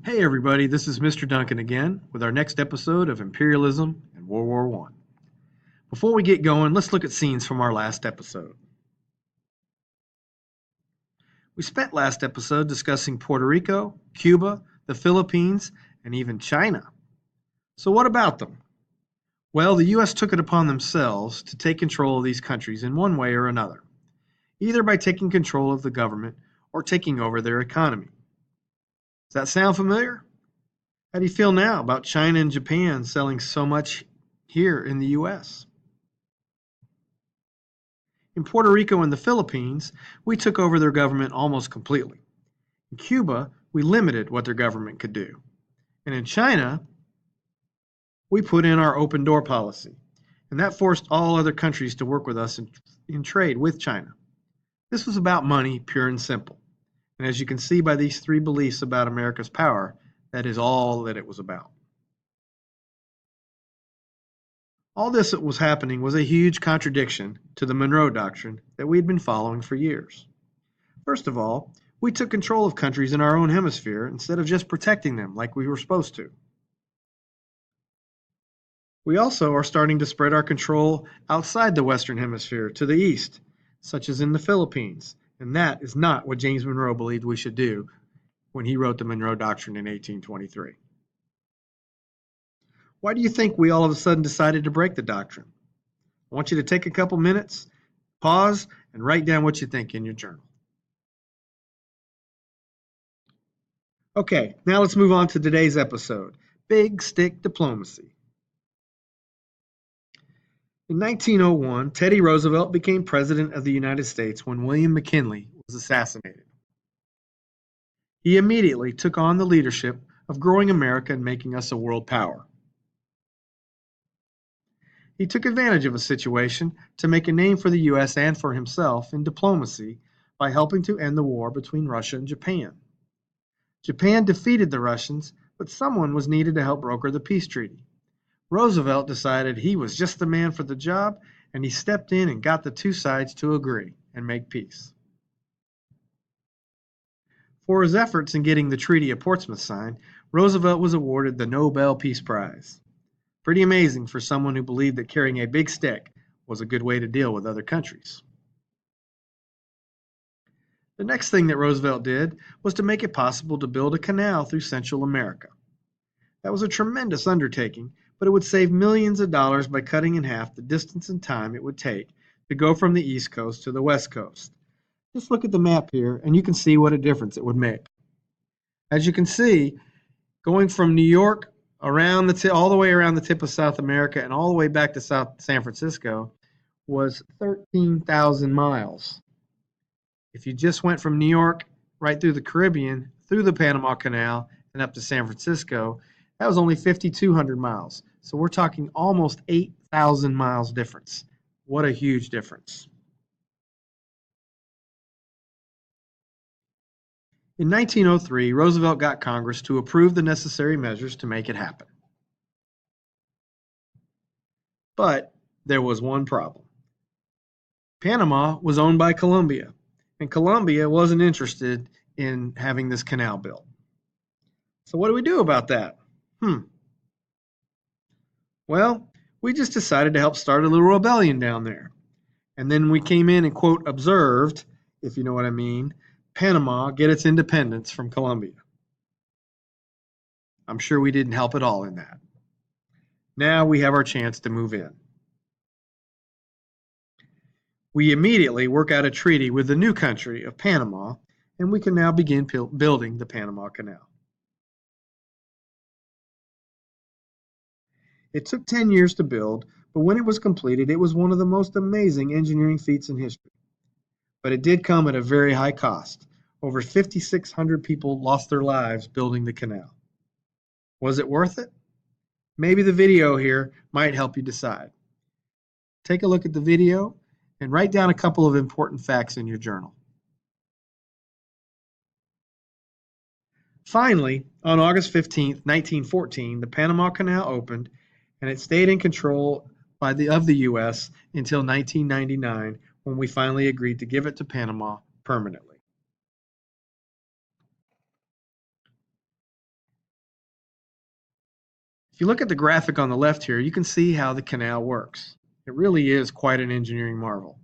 Hey everybody, this is Mr. Duncan again with our next episode of Imperialism and World War One. Before we get going, let's look at scenes from our last episode. We spent last episode discussing Puerto Rico, Cuba, the Philippines, and even China. So what about them? Well, the US took it upon themselves to take control of these countries in one way or another, either by taking control of the government or taking over their economy. Does that sound familiar? How do you feel now about China and Japan selling so much here in the US? In Puerto Rico and the Philippines, we took over their government almost completely. In Cuba, we limited what their government could do. And in China, we put in our open door policy. And that forced all other countries to work with us in trade with China. This was about money, pure and simple. And as you can see by these three beliefs about America's power, that is all that it was about. All this that was happening was a huge contradiction to the Monroe Doctrine that we had been following for years. First of all, we took control of countries in our own hemisphere instead of just protecting them like we were supposed to. We also are starting to spread our control outside the Western Hemisphere to the east, such as in the Philippines, and that is not what James Monroe believed we should do when he wrote the Monroe Doctrine in 1823. Why do you think we all of a sudden decided to break the doctrine? I want you to take a couple minutes, pause, and write down what you think in your journal. Okay, now let's move on to today's episode, Big Stick Diplomacy. In 1901, Teddy Roosevelt became President of the United States when William McKinley was assassinated. He immediately took on the leadership of growing America and making us a world power. He took advantage of a situation to make a name for the U.S. and for himself in diplomacy by helping to end the war between Russia and Japan. Japan defeated the Russians, but someone was needed to help broker the peace treaty. Roosevelt decided he was just the man for the job, and he stepped in and got the two sides to agree and make peace. For his efforts in getting the Treaty of Portsmouth signed, Roosevelt was awarded the Nobel Peace Prize. Pretty amazing for someone who believed that carrying a big stick was a good way to deal with other countries. The next thing that Roosevelt did was to make it possible to build a canal through Central America. That was a tremendous undertaking, but it would save millions of dollars by cutting in half the distance and time it would take to go from the East Coast to the West Coast. Just look at the map here and you can see what a difference it would make. As you can see, going from New York around all the way around the tip of South America and all the way back to San Francisco was 13,000 miles. If you just went from New York right through the Caribbean, through the Panama Canal, and up to San Francisco, that was only 5,200 miles. So we're talking almost 8,000 miles difference. What a huge difference. In 1903, Roosevelt got Congress to approve the necessary measures to make it happen. But there was one problem. Panama was owned by Colombia, and Colombia wasn't interested in having this canal built. So what do we do about that? Well, we just decided to help start a little rebellion down there. And then we came in and, quote, observed, if you know what I mean, Panama get its independence from Colombia. I'm sure we didn't help at all in that. Now we have our chance to move in. We immediately work out a treaty with the new country of Panama, and we can now begin building the Panama Canal. It took 10 years to build, but when it was completed, it was one of the most amazing engineering feats in history. But it did come at a very high cost. Over 5,600 people lost their lives building the canal. Was it worth it? Maybe the video here might help you decide. Take a look at the video and write down a couple of important facts in your journal. Finally, on August 15, 1914, the Panama Canal opened, and it stayed in control of the U.S. until 1999, when we finally agreed to give it to Panama permanently. If you look at the graphic on the left here, you can see how the canal works. It really is quite an engineering marvel.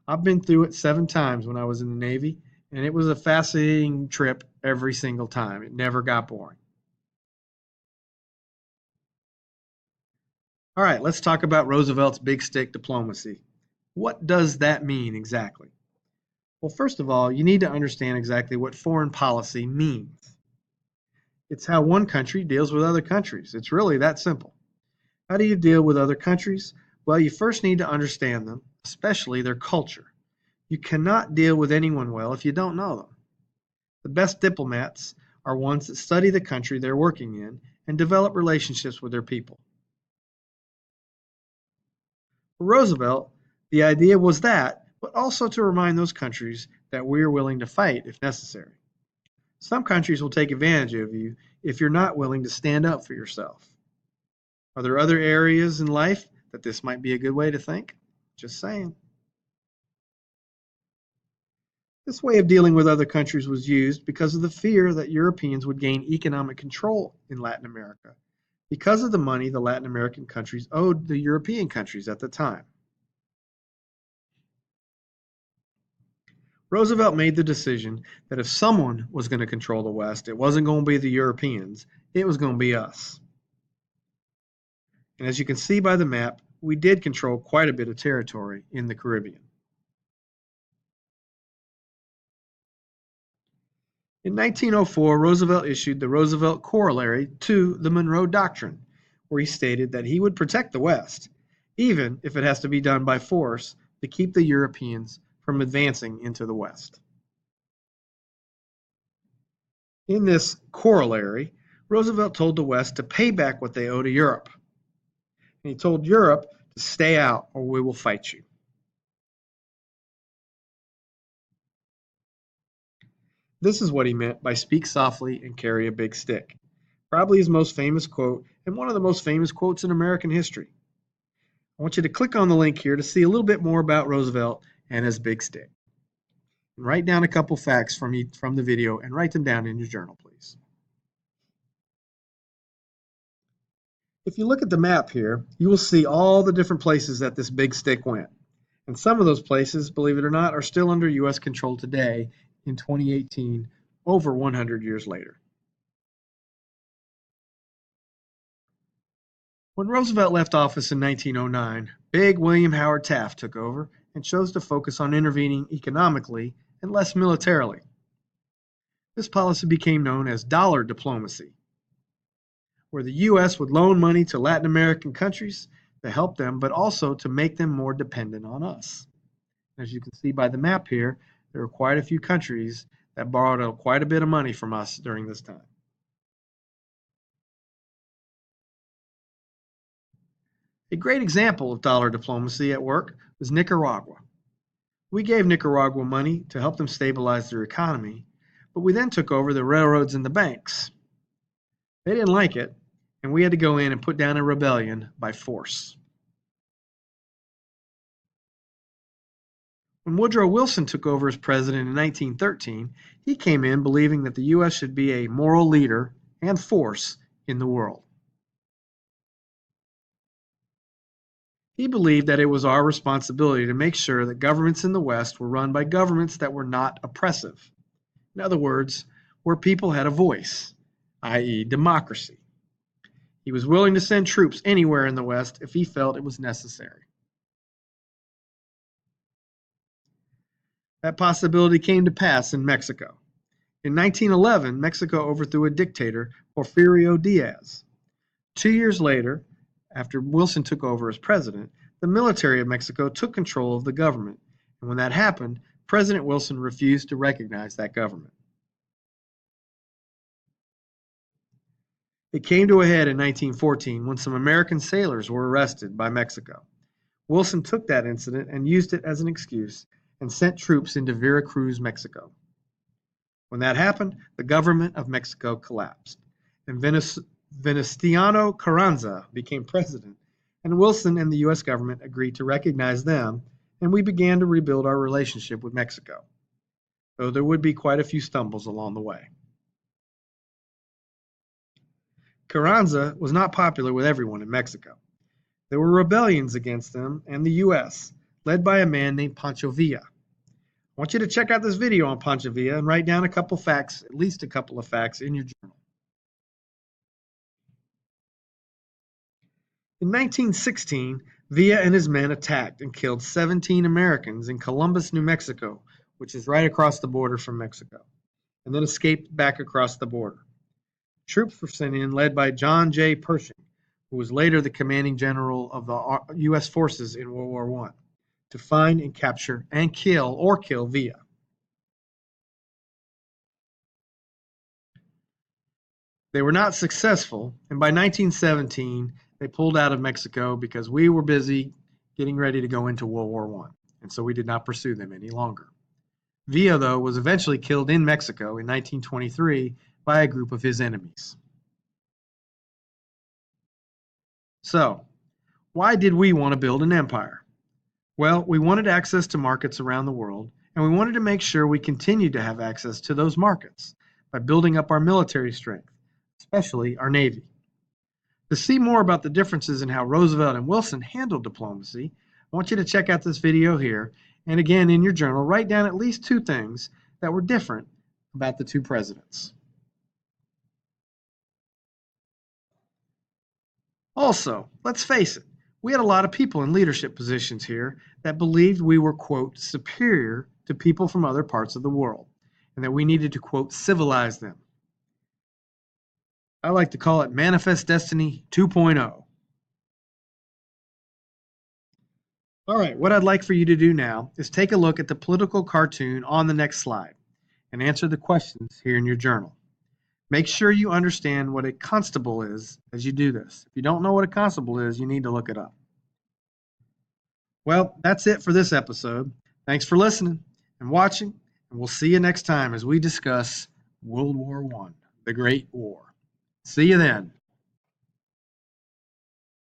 I've been through it 7 times when I was in the Navy, and it was a fascinating trip every single time. It never got boring. All right, let's talk about Roosevelt's big stick diplomacy. What does that mean exactly? Well, first of all, you need to understand exactly what foreign policy means. It's how one country deals with other countries. It's really that simple. How do you deal with other countries? Well, you first need to understand them, especially their culture. You cannot deal with anyone well if you don't know them. The best diplomats are ones that study the country they're working in and develop relationships with their people. For Roosevelt, the idea was that, but also to remind those countries that we are willing to fight if necessary. Some countries will take advantage of you if you're not willing to stand up for yourself. Are there other areas in life that this might be a good way to think? Just saying. This way of dealing with other countries was used because of the fear that Europeans would gain economic control in Latin America because of the money the Latin American countries owed the European countries at the time. Roosevelt made the decision that if someone was going to control the West, it wasn't going to be the Europeans, it was going to be us. And as you can see by the map, we did control quite a bit of territory in the Caribbean. In 1904, Roosevelt issued the Roosevelt Corollary to the Monroe Doctrine, where he stated that he would protect the West, even if it has to be done by force to keep the Europeans from advancing into the West. In this corollary, Roosevelt told the West to pay back what they owe to Europe. And he told Europe to stay out or we will fight you. This is what he meant by speak softly and carry a big stick. Probably his most famous quote and one of the most famous quotes in American history. I want you to click on the link here to see a little bit more about Roosevelt and his big stick. And write down a couple facts from the video and write them down in your journal, please. If you look at the map here, you will see all the different places that this big stick went. And some of those places, believe it or not, are still under U.S. control today in 2018, over 100 years later. When Roosevelt left office in 1909, Big William Howard Taft took over and chose to focus on intervening economically and less militarily. This policy became known as dollar diplomacy, where the U.S. would loan money to Latin American countries to help them, but also to make them more dependent on us. As you can see by the map here, there were quite a few countries that borrowed quite a bit of money from us during this time. A great example of dollar diplomacy at work was Nicaragua. We gave Nicaragua money to help them stabilize their economy, but we then took over the railroads and the banks. They didn't like it, and we had to go in and put down a rebellion by force. When Woodrow Wilson took over as president in 1913, he came in believing that the U.S. should be a moral leader and force in the world. He believed that it was our responsibility to make sure that governments in the West were run by governments that were not oppressive. In other words, where people had a voice, i.e., democracy. He was willing to send troops anywhere in the West if he felt it was necessary. That possibility came to pass in Mexico. In 1911, Mexico overthrew a dictator, Porfirio Diaz. 2 years later, after Wilson took over as president, the military of Mexico took control of the government, and when that happened, President Wilson refused to recognize that government. It came to a head in 1914 when some American sailors were arrested by Mexico. Wilson took that incident and used it as an excuse and sent troops into Veracruz, Mexico. When that happened, the government of Mexico collapsed, and Venustiano Carranza became president, and Wilson and the U.S. government agreed to recognize them, and we began to rebuild our relationship with Mexico, though there would be quite a few stumbles along the way. Carranza was not popular with everyone in Mexico. There were rebellions against him and the U.S., led by a man named Pancho Villa. I want you to check out this video on Pancho Villa and write down a couple facts, at least a couple of facts, in your journal. In 1916, Villa and his men attacked and killed 17 Americans in Columbus, New Mexico, which is right across the border from Mexico, and then escaped back across the border. Troops were sent in led by John J. Pershing, who was later the commanding general of the U.S. forces in World War I, to find and capture and kill Villa. They were not successful, and by 1917, they pulled out of Mexico because we were busy getting ready to go into World War I, and so we did not pursue them any longer. Villa, though, was eventually killed in Mexico in 1923 by a group of his enemies. So, why did we want to build an empire? Well, we wanted access to markets around the world, and we wanted to make sure we continued to have access to those markets by building up our military strength, especially our Navy. To see more about the differences in how Roosevelt and Wilson handled diplomacy, I want you to check out this video here, and again in your journal, write down at least 2 things that were different about the 2 presidents. Also, let's face it, we had a lot of people in leadership positions here that believed we were, quote, superior to people from other parts of the world, and that we needed to, quote, civilize them. I like to call it Manifest Destiny 2.0. All right, what I'd like for you to do now is take a look at the political cartoon on the next slide and answer the questions here in your journal. Make sure you understand what a constable is as you do this. If you don't know what a constable is, you need to look it up. Well, that's it for this episode. Thanks for listening and watching, and we'll see you next time as we discuss World War I, the Great War. See you then.